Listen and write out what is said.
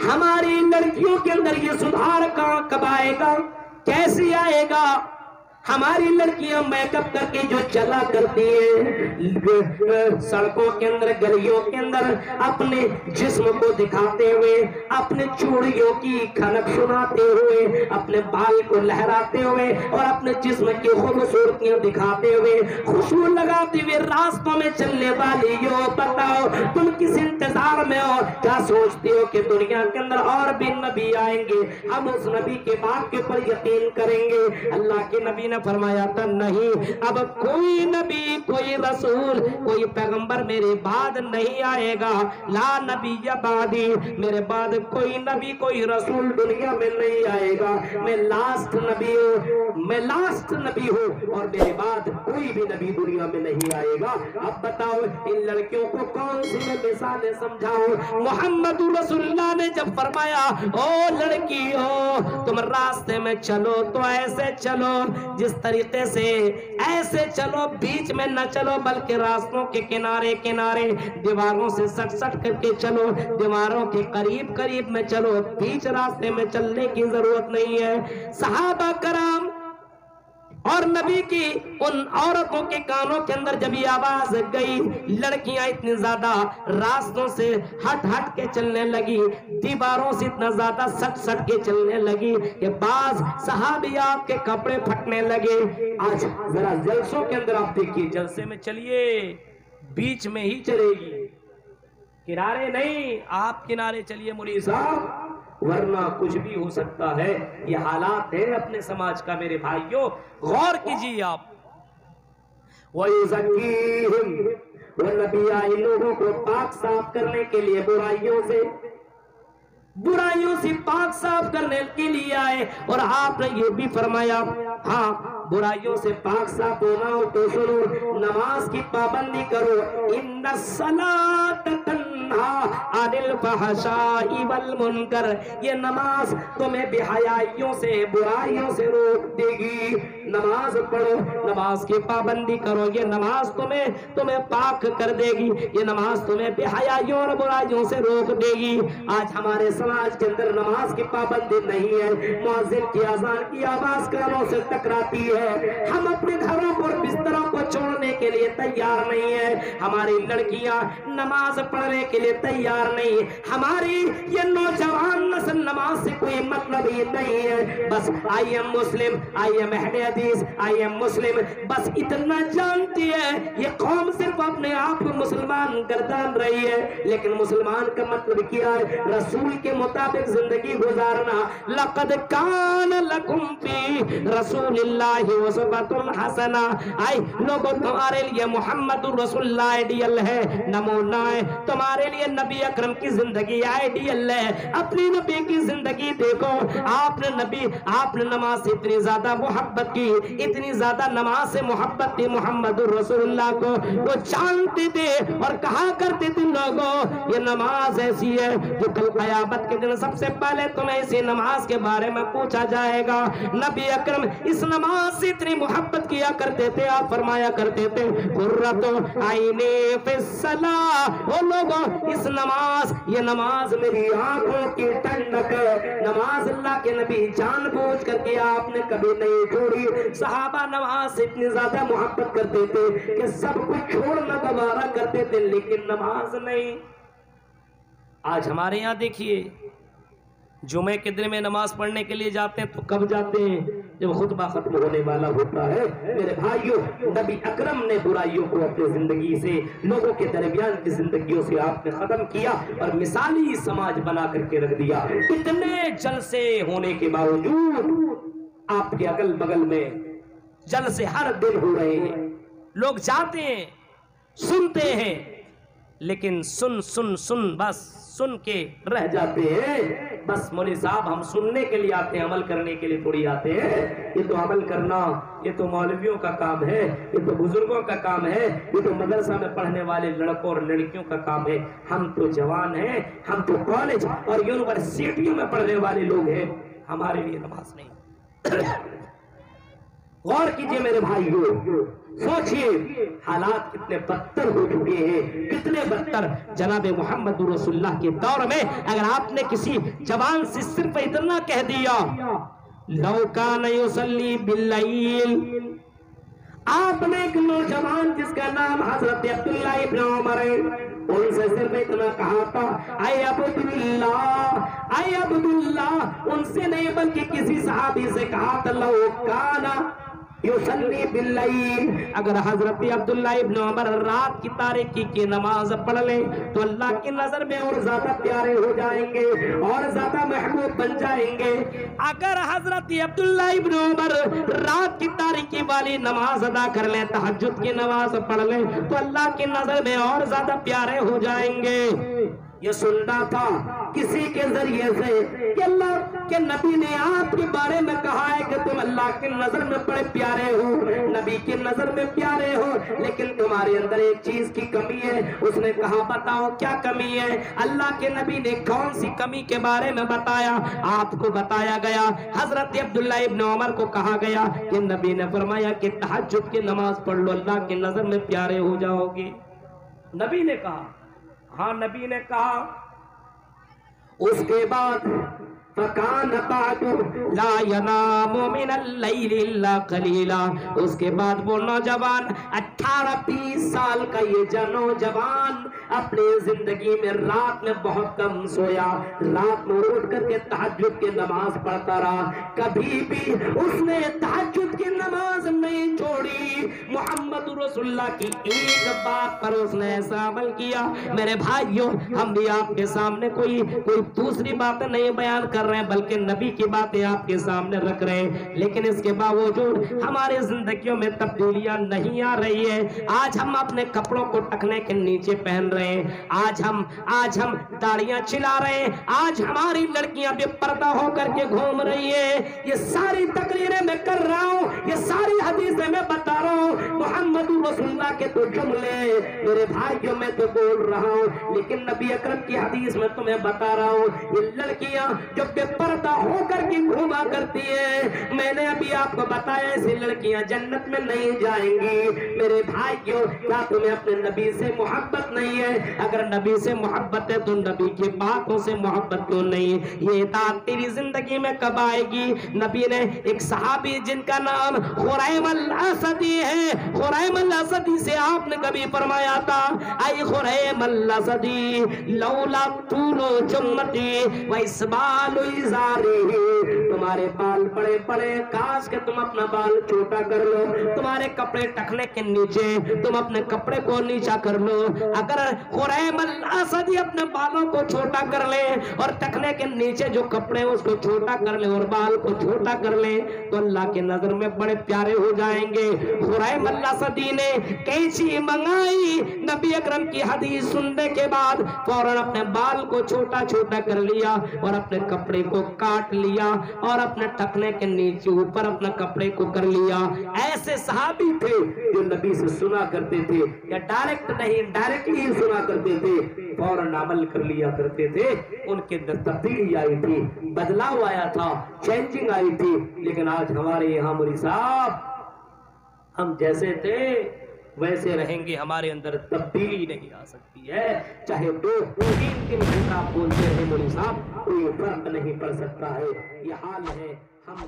ہماری لڑکیوں کے اندر یہ سدھار کب آئے گا؟ کیسے آئے گا؟ ہماری لڑکیاں میک اپ کر کے جو چلا کرتی ہیں سڑکوں کے اندر گلیوں کے اندر اپنے جسم کو دکھاتے ہوئے، اپنے چوڑیوں کی کھنک سناتے ہوئے، اپنے بال کو لہراتے ہوئے اور اپنے جسم کی خوبصورتیاں دکھاتے ہوئے، خوشبو لگاتے ہوئے راستوں میں چلنے والی ہو، بتاؤ تم کس انتظار میں ہو؟ کیا سوچتے ہو کہ دنیا کے اندر اور بھی نبی آئیں گے، ہم اس نبی کے بات کے اوپر یقین کریں گے؟ اللہ کے نبی نے فرمایا تھا نہیں، اب کوئی نبی، کوئی رسول، کوئی پیغمبر میرے بعد نہیں آئے گا، لا نبی بعدی، میرے بعد کوئی نبی کوئی رسول دنیا میں نہیں آئے گا، میں لاسٹ نبی ہوں، میں لاسٹ نبی ہوں اور میرے بعد کوئی بھی نبی دنیا میں نہیں آئے گا۔ اب بتاؤ ان لڑکیوں کو کون سی مثالیں سمجھاؤ؟ محمد رسول اللہ نے جب فرمایا او لڑکیوں تم راستے میں چلو تو ایسے چلو، جس طریقے سے ایسے چلو، بیچ میں نہ چلو بلکہ راستوں کے کنارے کنارے دیواروں سے سٹ سٹ کر کے چلو، دیواروں کے قریب قریب میں چلو، بیچ راستے میں چلنے کی ضرورت نہیں ہے۔ صحابہ کرام اور نبی کی ان عورتوں کے کانوں کے اندر جب یہ آواز گئی، لڑکیاں اتنی زیادہ راستوں سے ہٹ ہٹ کے چلنے لگی، دیواروں سے اتنا زیادہ سٹ سٹ کے چلنے لگی کہ بعض صحابیات کے کپڑے پھٹنے لگے۔ آج ذرا جلسوں کے اندر آپ دیکھیے، جلسے میں چلیے بیچ میں ہی چلے گی، کنارے نہیں، آپ کنارے چلیے مولوی صاحب، ورنہ کچھ بھی ہو سکتا ہے۔ یہ حالات ہے اپنے سماج کا میرے بھائیوں، غور کیجیے آپ۔ وَيُزَكِّيهِمْ، وہ نبی آئے لوگوں کو پاک صاف کرنے کے لیے، برائیوں سے پاک صاف کرنے کے لیے آئے، اور آپ نے یہ بھی فرمایا ہاں برائیوں سے پاک صاف ہونا ہو تو سنو، نماز کی پابندی کرو، ان الصلاۃ تنہی عن الفحشاء والمنکر، یہ نماز تمہیں بے حیائیوں سے، برائیوں سے روک دے گی۔ نماز پڑھو، نماز کی پابندی کرو، یہ نماز تمہیں پاک کر دے گی، یہ نماز تمہیں بے حیائیوں اور برائیوں سے روک دے گی۔ آج ہمارے سماج کے اندر نماز کی پابندی نہیں ہے، مؤذن کی اذان کی آواز کانوں سے ٹکراتی ہے، ہم اپنے گھروں کو اور بستروں کو چھوڑنے کے لیے تیار نہیں ہے، ہماری لڑکیاں نماز پڑھنے کے لیے تیار نہیں، ہماری یہ نوجوان نسل نماز سے کوئی مطلب ہی نہیں ہے، بس I am Muslim, I am اہل حدیث، آئی ایم مسلم، بس اتنا جانتی ہے یہ قوم، صرف اپنے آپ کو مسلمان گردان رہی ہے، لیکن مسلمان کا مطلب کیا ہے؟ رسول کے مطابق زندگی گزارنا۔ لقد کان لکم فی رسول اللہ اسوۃ حسنہ، آئی لوگوں تمہارے لیے محمد رسول اللہ آئیڈیل ہے، نمونہ ہے، تمہارے لیے نبی اکرم کی زندگی آئیڈیل ہے، اپنی نبی کی زندگی دیکھو، آپ نے نماز سے اتنی زیادہ محبت کی، اتنی زیادہ نماز سے محبت تھی محمد رسول اللہ کو، وہ جانتے تھے اور کہا کرتے تھے لوگوں یہ نماز ایسی ہے جو کل قیامت کے دن سب سے پہلے تمہیں اسی نماز کے بارے میں پوچھا جائے گا۔ نبی اکرم اس نماز سے اتنی محبت کیا کرتے تھے، آپ فرمایا کرتے تھے قرۃ عینی فی الصلاۃ، وہ لوگوں اس نماز، یہ نماز میری آنکھوں کی ٹھنڈک ہے، نماز اللہ کے نبی جان بوجھ کر کے آپ نے کبھی نہیں چھوڑی۔ صحابہ نماز سے اتنی زیادہ محبت کرتے تھے کہ سب کچھ چھوڑنا گوارا کرتے تھے، لیکن نماز نہیں۔ آج ہمارے یہاں دیکھیے، جمعے کے دن میں نماز پڑھنے کے لیے جاتے ہیں تو کب جاتے ہیں؟ جب خطبہ ختم ہونے والا ہوتا ہے۔ میرے بھائیوں، نبی اکرم نے برائیوں کو اپنی زندگی سے، لوگوں کے درمیان کی زندگیوں سے آپ نے ختم کیا اور مثالی سماج بنا کر کے رکھ دیا۔ اتنے جلسے ہونے کے باوجود آپ کے اگل بغل میں جلسے ہر دن ہو رہے ہیں، لوگ جاتے ہیں، سنتے ہیں، لیکن سن بس سن کے رہ جاتے ہیں۔ بس مولوی صاحب ہم سننے کے لیے آتے ہیں، عمل کرنے کے لیے تھوڑی آتے ہیں۔ یہ تو عمل کرنا، یہ تو مولویوں کا کام ہے، یہ تو بزرگوں کا کام ہے، یہ تو مدرسہ میں پڑھنے والے لڑکوں اور لڑکیوں کا کام ہے۔ ہم تو جوان ہیں، ہم تو کالج اور یونیورسٹیوں میں پڑھنے والے لوگ ہیں، ہمارے لیے نماز نہیں۔ غور کیجئے میرے بھائیوں، سوچئے حالات کتنے بدتر ہو چکے ہیں، کتنے بدتر۔ جناب محمد رسول اللہ کے دور میں اگر آپ نے کسی جوان سے صرف اتنا کہہ دیا لو کان یصلی باللیل، آپ نے ایک نوجوان جس کا نام حضرت عبداللہ ابن عمر ہے، ان سے صرف اتنا کہا تھا اے عبداللہ، اے عبداللہ، ان سے نہیں بلکہ کسی صحابی سے کہا تھا لو کانا یصلی باللیل، اگر حضرت عبداللہ ابن عمر رات کی تاریکی کی نماز پڑھ لیں تو اللہ کی نظر میں اور زیادہ پیارے ہو جائیں گے اور زیادہ محبوب بن جائیں گے۔ اگر حضرت عبداللہ ابن عمر رات کی تاریکی والی نماز ادا کر لیں، تہجد کی نماز پڑھ لیں تو اللہ کی نظر میں اور زیادہ پیارے ہو جائیں گے۔ یہ سننا تھا کسی کے ذریعے سے کہ اللہ کے نبی نے آپ کے بارے میں کہا ہے کہ تم اللہ کی نظر میں بڑے پیارے ہو، نبی کی نظر میں پیارے ہو، لیکن تمہارے اندر ایک چیز کی کمی ہے۔ اس نے کہا بتاؤ کیا کمی ہے؟ اللہ کے نبی نے کون سی کمی کے بارے میں بتایا؟ آپ کو بتایا گیا، حضرت عبداللہ ابن عمر کو کہا گیا کہ نبی نے فرمایا کہ تہجد کی نماز پڑھ لو، اللہ کی نظر میں پیارے ہو جاؤ گے۔ نبی نے کہا، ہاں نبی نے کہا۔ اس کے بعد فَكَانَ بَعْدُ لَا يَنَامُ مِنَ اللَّيْلِ إِلَّا قَلِيلًا، اس کے بعد وہ نوجوان 18-20 سال کا یہ نوجوان اپنی زندگی میں رات میں بہت کم سویا، رات میں اٹھ کر کے تہجد کی نماز پڑھتا رہا، کبھی بھی اس نے تہجد کی نماز نہیں چھوڑی۔ محمد رسول اللہ کی ایک بات پر اس نے ایسا عمل کیا۔ میرے بھائیوں، ہم بھی آپ کے سامنے کوئی دوسری باتیں نہیں بیان کر رہے ہیں بلکہ نبی کی باتیں آپ کے سامنے رکھ رہے ہیں، لیکن اس کے باوجود ہمارے زندگیوں میں تبدیلیاں نہیں آ رہی ہے۔ آج ہم اپنے کپڑوں کو ٹکنے کے نیچے پہن رہے ہیں، آج ہم داڑیاں چلا رہے ہیں، آج ہماری لڑکیاں بے پردہ ہو کر کے گھوم رہی ہیں۔ یہ ساری تقریریں میں کر رہا ہوں، یہ ساری حدیثیں میں بتا رہا ہوں، محمد رسول اللہ کے تو جملے میرے بھائیوں میں تو بول رہا ہوں، لیکن نبی اکرم کی حدیث میں تمہیں بتا رہا ہوں، یہ لڑکیاں جو بے پردہ ہو کر کے گھوما کرتی ہیں، میں نے ابھی آپ کو بتایا ایسی لڑکیاں جنت میں نہیں جائیں گی۔ میرے بھائیوں، کیا تمہیں اپنے نبی سے محبت نہیں ہے؟ اگر نبی سے محبت ہے تو نبی کی باتوں سے محبت کیوں نہیں؟ یہ اطاعت تیری زندگی میں کب آئے گی؟ نبی نے ایک صحابی جن کا نام خریم الاسدی ہے، خریم الاسدی سے آپ نے کبھی فرمایا تھا اے خریم الاسدی لولا طول جمتی و اسبال ازاری، تمہارے بال بڑے بڑے، کاش کہ تم اپنا بال چھوٹا کر لو، تمہارے کپڑے ٹکنے کے نیچے تم اپنے کپڑے کو نیچا کر لو۔ اگر خریم الاسدی اپنے بالوں کو چھوٹا کر لے اور ٹکنے کے نیچے جو کپڑے اس کو چھوٹا کر لے اور بال کو چھوٹا کر لے تو اللہ کی نظر میں بڑے پیارے ہو جائیں گے۔ خریم الاسدی نے کینچی منگائی، نبی اکرم کی حدیث سننے کے بعد فوراً اپنے بال کو چھوٹا چھوٹا کر لیا اور اپنے کپڑے کو کاٹ لیا اور اپنے ٹکنے کے نیچے اوپر اپنا کپڑے کو کر لیا۔ ایسے صحابی تھے جو نبی سے سنا کرتے تھے، یا ڈائریکٹ نہیں ڈائریکٹلی ہی سنا کرتے تھے، فوراً عمل کر لیا کرتے تھے۔ ان کے اندر تبدیلی آئی تھی، بدلاؤ آیا تھا، چینجنگ آئی تھی۔ لیکن آج ہمارے یہاں مولوی صاحب ہم جیسے تھے ویسے رہیں گے، ہمارے اندر تبدیلی نہیں آ سکتی ہے۔ چاہے 2-3 دن گھنٹہ بولتے ہیں مولوی صاحب، کوئی فرق نہیں پڑ سکتا ہے۔ یہ حال ہے، ہم